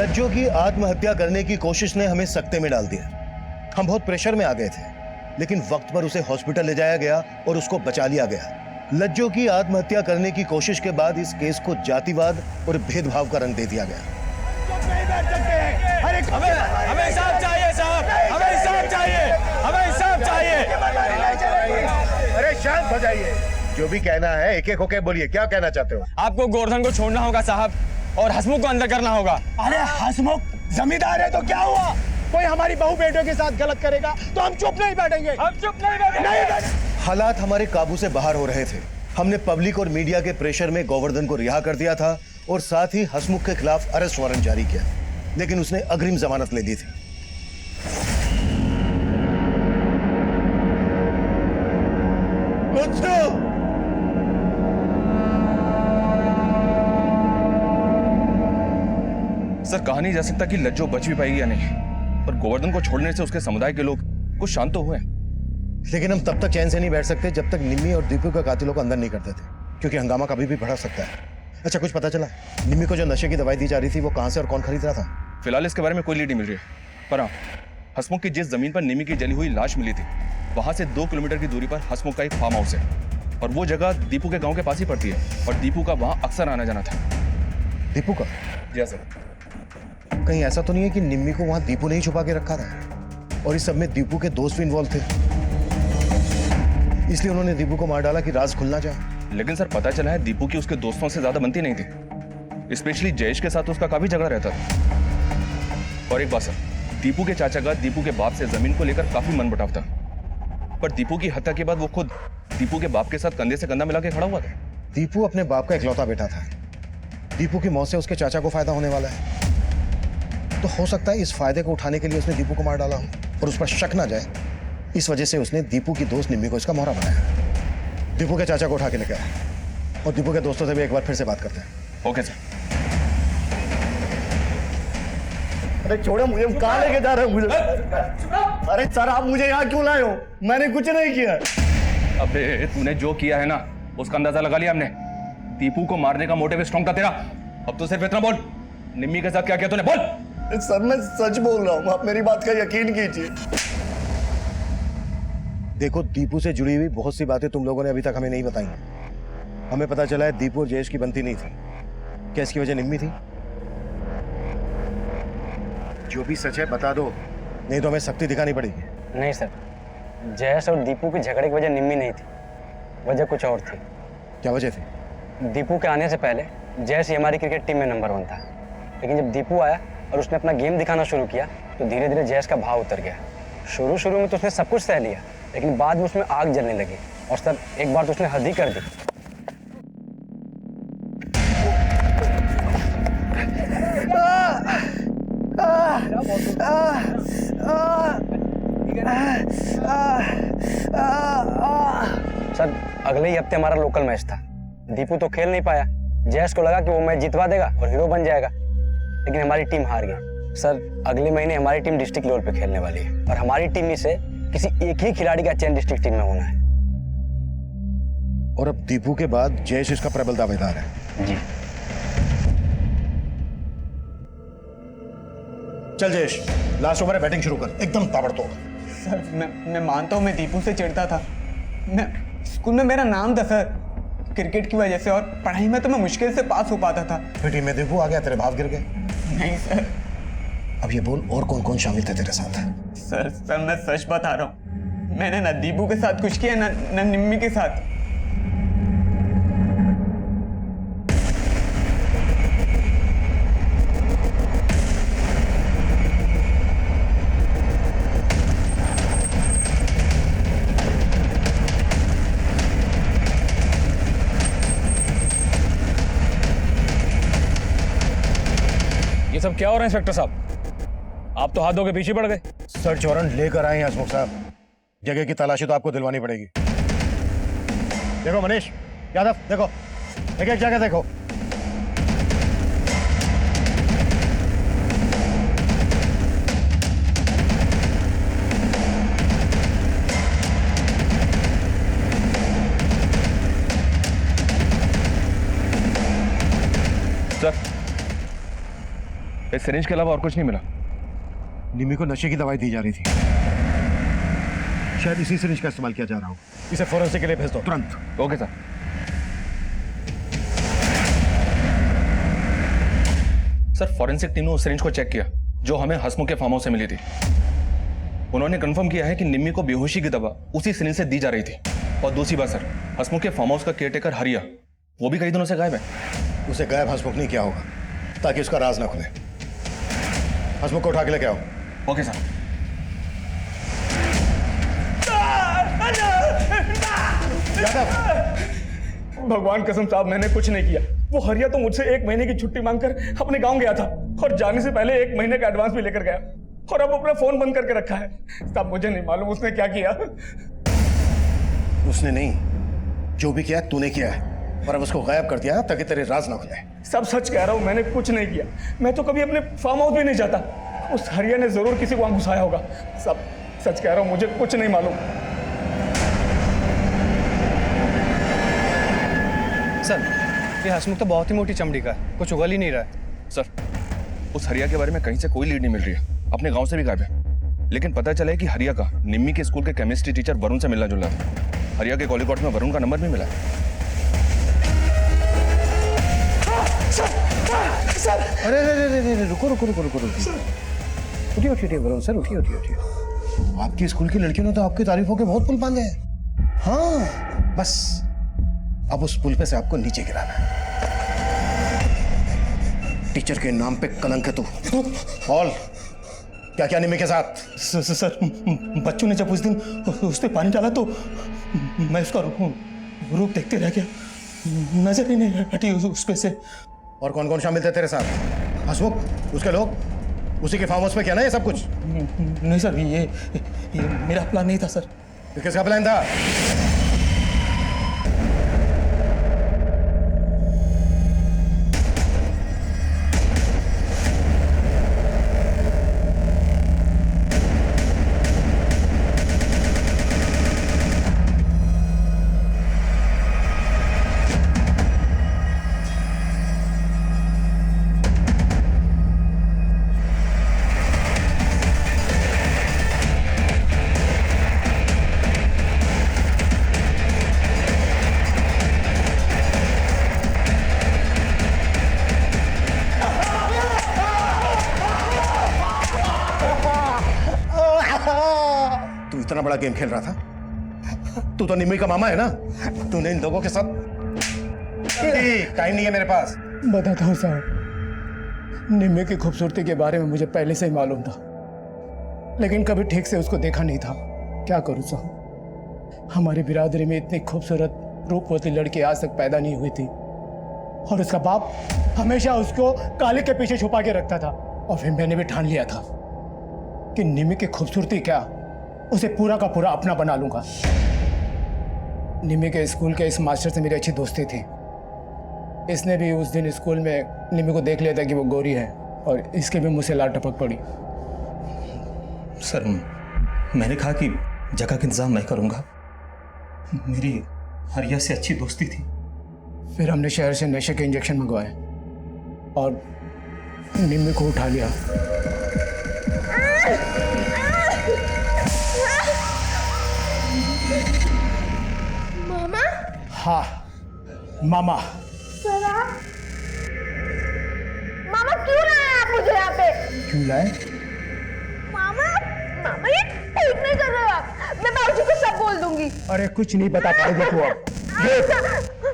लज्जो की आत्महत्या करने की कोशिश ने हमें सकते में डाल दिया। हम बहुत प्रेशर में आ गए थे, लेकिन वक्त पर उसे हॉस्पिटल ले जाया गया और उसको बचा लिया गया। लज्जो की आत्महत्या करने की कोशिश के बाद इस केस को जातिवाद और भेदभाव का रंग दे दिया गया। हमें इंसाफ चाहिए साहब, हमें इंसाफ चाहिए, हमें इंसाफ चाहिए। अरे शांत हो जाइए, जो भी कहना है एक एक होके बोलिए। क्या कहना चाहते हो? आपको गोवर्धन को छोड़ना होगा साहब, और हसमुख को अंदर करना होगा। अरे हसमुख जमींदार है तो क्या हुआ? कोई हमारी बहू बेटों के साथ गलत करेगा तो हम चुप नहीं बैठेंगे। हम चुप नहीं बैठेंगे। हालात हमारे काबू से बाहर हो रहे थे। हमने पब्लिक और मीडिया के प्रेशर में गोवर्धन को रिहा कर दिया था और साथ ही हसमुख के खिलाफ अरेस्ट वारंट जारी किया, लेकिन उसने अग्रिम जमानत ले ली थी। सर कहा नहीं जा सकता कि लज्जो बच भी पाएगी या नहीं, पर गोवर्धन को छोड़ने से उसके समुदाय के लोग कुछ शांत तो हुए, लेकिन हम तब तक चैन से नहीं बैठ सकते जब तक निम्मी और दीपू का कातिलों को अंदर नहीं कर देते, क्योंकि हंगामा कभी भी बढ़ सकता है। अच्छा, कुछ पता चला निम्मी को जो नशे की दवाई दी जा रही थी वो कहां से और कौन खरीद रहा था? फिलहाल इसके बारे में कोई लीड नहीं मिल रही है, पर हाँ, हसमुख की जिस जमीन पर निम्मी की जली हुई लाश मिली थी वहां से 2 किलोमीटर की दूरी पर हसमुख का एक फार्म हाउस है, और वो जगह दीपू के गाँव के पास ही पड़ती है, और दीपू का वहां अक्सर आना जाना था। दीपू का? जी सर। कहीं ऐसा तो नहीं है कि निम्मी को वहां दीपू ने ही छुपा के रखा था और इस सब में दीपू के दोस्त भी इन्वॉल्व थे, इसलिए उन्होंने दीपू को मार डाला कि राज खुलना जाए? लेकिन सर पता चला है दीपू की उसके दोस्तों से ज्यादा बनती नहीं थी, स्पेशली जयेश के साथ उसका काफी झगड़ा रहता था। और एक बात सर, दीपू के चाचा का दीपू के बाप से जमीन को लेकर काफी मनमुटाव था, पर दीपू की हत्या के बाद वो खुद दीपू के बाप के साथ कंधे से कंधा मिला के खड़ा हुआ था। दीपू अपने बाप का इकलौता बेटा था। दीपू की मौत से उसके चाचा को फायदा होने वाला है, तो हो सकता है इस फायदे को उठाने के लिए उसने दीपू को मार डाला हो और उस पर शक ना जाए, इस वजह से उसने दीपू की दोस्त निम्मी को इसका मोहरा बनाया। दीपू के चाचा को उठा के लेके आया और दीपू के दोस्तों से भी एक बार फिर से बात करते हैं। Okay sir. अरे छोड़ो मुझे, कहाँ लेके जा रहे हो मुझे? अरे सर आप मुझे यहाँ क्यों लाए हो? मैंने कुछ नहीं किया। अबे तूने जो किया है ना उसका अंदाजा लगा लिया हमने। दीपू को मारने का मोटिव स्ट्रॉन्ग था तेरा। अब तो सिर्फ इतना बोल, निम्मी के साथ क्या किया तूने? बोल। सर मैं सच बोल रहा हूँ, आप मेरी बात का यकीन कीजिए। देखो, दीपू से जुड़ी हुई बहुत सी बातें तुम लोगों ने अभी तक हमें नहीं बताई। हमें पता चला है दीपू और जयेश की बनती नहीं थी। क्या इसकी वजह निम्मी थी? जो भी सच है बता दो, नहीं तो हमें सख्ती दिखानी पड़ेगी। नहीं सर, जयेश और दीपू के झगड़े की वजह निम्मी नहीं थी, वजह कुछ और थी। क्या वजह थी? दीपू के आने से पहले जयेश ही हमारी क्रिकेट टीम में नंबर 1 था, लेकिन जब दीपू आया और उसने अपना गेम दिखाना शुरू किया तो धीरे धीरे जयेश का भाव उतर गया। शुरू में तो उसने सब कुछ सह लिया, लेकिन बाद में उसमें आग जलने लगी और सर एक बार तो उसने हद ही कर दी। सर अगले ही हफ्ते हमारा लोकल मैच था। दीपू तो खेल नहीं पाया, जयेश को लगा कि वो मैच जितवा देगा और हीरो बन जाएगा, लेकिन हमारी टीम हार गई। सर अगले महीने हमारी टीम डिस्ट्रिक्ट लेवल पे खेलने वाली है और हमारी टीम में से किसी एक ही खिलाड़ी का चयन डिस्ट्रिक्ट टीम में होना है। और अब दीपू के बाद जयेश इसका प्रबल दावेदार है। जी। चल जयेश, लास्ट ओवर है, बैटिंग शुरू कर, एकदम ताबड़तोड़। सर मैं मानता हूँ मैं दीपू से चिढ़ता था। मैं स्कूल में मेरा नाम था सर, क्रिकेट की वजह से, और पढ़ाई में तो मैं मुश्किल से पास हो पाता था। फिर टीम में दीपू आ गया, तेरे भाव गिर गए? नहीं सर। अब ये बोल, और कौन कौन शामिल थे तेरे साथ? सर मैं सच बता रहा हूँ, मैंने ना दीपू के साथ कुछ किया ना निम्मी के साथ। ये सब क्या हो रहा है इंस्पेक्टर साहब? आप तो हाथों के पीछे पड़ गए। सर्च वारंट लेकर आए हैं हसमुख साहब, जगह की तलाशी तो आपको दिलवानी पड़ेगी। देखो मनीष, यादव, देखो, एक एक जगह देखो। सर, इस सिरिंज के अलावा और कुछ नहीं मिला। निम्मी को नशे की दवाई दी जा रही थी, शायद इसी सिरिंज का इस्तेमाल किया जा रहा हो। इसे फोरेंसिक के लिए भेज दो तुरंत। Okay sir. Sir, forensic team ने उस सिरिंज को चेक किया जो हमें हसमुख के फार्म हाउस से मिली थी। उन्होंने कंफर्म किया है कि निम्मी को बेहोशी की दवा उसी सिरिंज से दी जा रही थी। और दूसरी बात सर, हसमुख के फार्म हाउस का केयरटेकर हरिया, वो भी कई दिनों से गायब है। उसे गायब हसमुख नहीं किया होगा ताकि उसका राज ना खुले। हसमुख को उठा के लेके आओ। Okay sir. भगवान कसम साहब, मैंने कुछ नहीं किया। वो हरिया तो मुझसे 1 महीने की छुट्टी मांगकर अपने गांव गया था और जाने से पहले 1 महीने का एडवांस भी लेकर गया और अब अपना फोन बंद करके रखा है। साहब मुझे नहीं मालूम उसने क्या किया। उसने नहीं, जो भी किया तूने किया है, और अब उसको गायब कर दिया ताकि तेरे राज ना खुले। सब सच कह रहा हूँ, मैंने कुछ नहीं किया। मैं तो कभी अपने फार्म हाउस भी नहीं जाता। उस हरिया ने जरूर किसी को वहां घुसाया होगा। सब सच कह रहा हूँ, मुझे कुछ नहीं मालूम। सर, ये हसमुख तो बहुत ही मोटी चमड़ी का है, कुछ उगल ही नहीं रहा है। सर, उस हरिया के बारे में कहीं से कोई लीड नहीं मिल रही है। अपने गांव से भी गायब है। लेकिन पता चला है कि हरिया का निम्मी के स्कूल के केमिस्ट्री टीचर वरुण से मिलना जुलना था। हरिया के कॉलिंग कोर्ट में वरुण का नंबर भी मिला है। अरे रुको रुको रुको रुको रुको, उठिए उठिए वरुण सर, उठिए उठिए उठिए। आपकी स्कूल की लड़कियों ने तो आपकी तारीफों के बहुत पुल बांधे हैं। हाँ, बस अब उस पुल पे से आपको नीचे गिराना है। टीचर के नाम पे कलंक है तू। ऑल क्या क्या निम्मी के साथ? सर, बच्चों ने जब उस दिन उस पे पानी डाला तो मैं उसका रूप देखते रह गया, नजर ही नहीं हटी उस पे से। और कौन कौन शामिल थे तेरे साथ? हसमुख, उसके लोग, उसी के फार्म हाउस पे किया ना ये सब कुछ? नहीं सर, ये मेरा प्लान नहीं था सर। तो किसका प्लान था? इतना बड़ा गेम खेल रहा था? तू तो निम्मी का मामा है ना? तूने इन लोगों के साथ। टाइम नहीं है मेरे पास। बताता हूँ साहब, निम्मी की खूबसूरती के बारे में मुझे पहले से ही मालूम था, लेकिन कभी ठीक से उसको देखा नहीं था। क्या करूँ साहब, हमारी बिरादरी में इतनी खूबसूरत रूपवती लड़की आज तक पैदा नहीं हुई थी, और उसका बाप हमेशा उसको काले के पीछे छुपा के रखता था। और फिर मैंने भी ठान लिया था कि निम्मी की खूबसूरती क्या, उसे पूरा का पूरा अपना बना लूंगा। निम्मी के स्कूल के इस मास्टर से मेरी अच्छी दोस्ती थी। इसने भी उस दिन स्कूल में निम्मी को देख लिया था कि वो गोरी है, और इसके भी मुंह से लाल टपक पड़ी। सर, मैंने कहा कि जगह का इंतजाम मैं करूंगा, मेरी हरिया से अच्छी दोस्ती थी। फिर हमने शहर से नशे के इंजेक्शन मंगवाए और निम्मी को उठा लिया। मामा? हाँ, मामा। मामा क्यों लाए आप मुझे यहाँ पे? क्यों लाए? मामा, मामा ये ठीक नहीं कर रहे हो आप। मैं बाबूजी को सब बोल दूंगी। अरे कुछ नहीं बता पाएगी तू अब।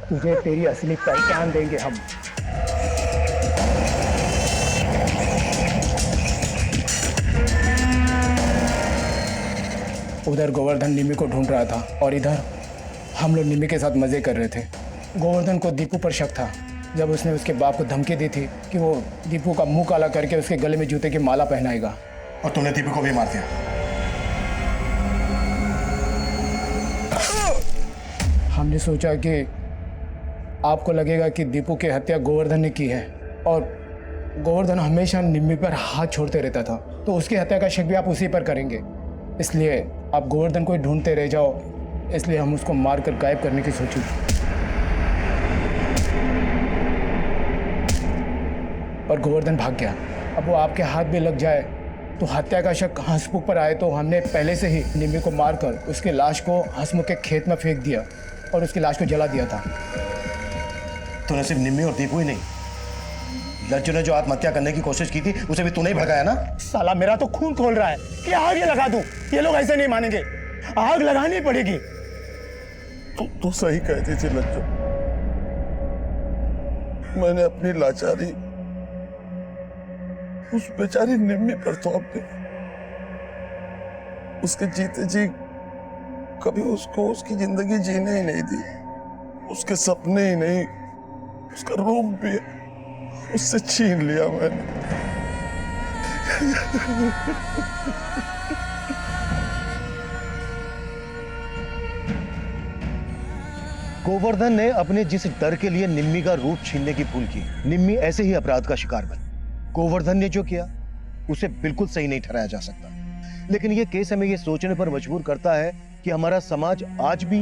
तुझे तेरी असली पहचान देंगे हम। उधर गोवर्धन निम्मी को ढूंढ रहा था और इधर हम लोग निम्मी के साथ मजे कर रहे थे। गोवर्धन को दीपू पर शक था जब उसने उसके बाप को धमकी दी थी कि वो दीपू का मुंह काला करके उसके गले में जूते की माला पहनाएगा। और तूने दीपू को भी मार दिया। हमने सोचा कि आपको लगेगा कि दीपू की हत्या गोवर्धन ने की है, और गोवर्धन हमेशा निम्मी पर हाथ छोड़ते रहता था, तो उसकी हत्या का शक भी आप उसी पर करेंगे। इसलिए आप गोवर्धन को ढूंढते रह जाओ, इसलिए हम उसको मारकर गायब करने की सोची। पर गोवर्धन भाग गया। अब वो आपके हाथ भी लग जाए तो हत्या का शक हंसमुख पर आए, तो हमने पहले से ही निम्मी को मारकर उसकी लाश को हंसमुख के खेत में फेंक दिया और उसकी लाश को जला दिया था। तूने सिर्फ निम्मी और दीपू ही नहीं, लज्जू ने जो आत्महत्या करने की कोशिश की थी उसे भी तूने ही भगाया ना। साला मेरा तो खून खोल रहा है कि आग ये लगा दूं। ये लोग ऐसे नहीं मानेंगे, आग लगानी पड़ेगी। तू सही कहती थी लज्जू, मैंने अपनी लाचारी उस बेचारी निम्मी पर थोप दी। उसके जीते जी कभी उसको उसकी जिंदगी जीने ही नहीं दी, उसके सपने ही नहीं, उसका रूप भी उससे छीन लिया मैंने। गोवर्धन ने अपने जिस डर के लिए निम्मी का रूप छीनने की भूल की, निम्मी ऐसे ही अपराध का शिकार बनी। गोवर्धन ने जो किया उसे बिल्कुल सही नहीं ठहराया जा सकता, लेकिन यह केस हमें यह सोचने पर मजबूर करता है कि हमारा समाज आज भी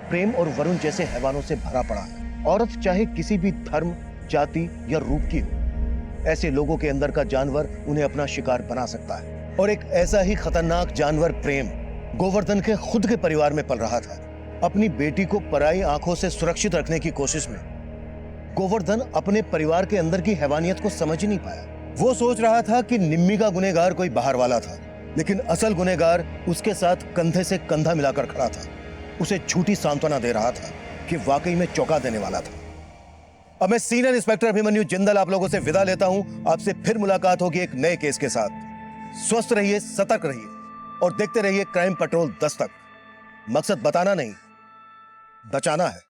प्रेम और वरुण जैसे हैवानों से भरा पड़ा है। औरत चाहे किसी भी धर्म, जाति या रूप की हो, ऐसे लोगों के अंदर का जानवर उन्हें अपना शिकार बना सकता है। और एक ऐसा ही खतरनाक जानवर प्रेम गोवर्धन के खुद के परिवार में पल रहा था। अपनी बेटी को पराई आंखों से सुरक्षित रखने की कोशिश में गोवर्धन अपने परिवार के अंदर की हैवानियत को समझ ही नहीं पाया। वो सोच रहा था कि निम्मी का गुनहगार कोई बाहर वाला था, लेकिन असल गुनहगार उसके साथ कंधे से कंधा मिलाकर खड़ा था, उसे झूठी सांत्वना दे रहा था कि वाकई में चौंका देने वाला था। अब मैं सीनियर इंस्पेक्टर अभिमन्यु जिंदल आप लोगों से विदा लेता हूं। आपसे फिर मुलाकात होगी एक नए केस के साथ। स्वस्थ रहिए, सतर्क रहिए और देखते रहिए क्राइम पेट्रोल दस्तक। मकसद बताना नहीं, बचाना है।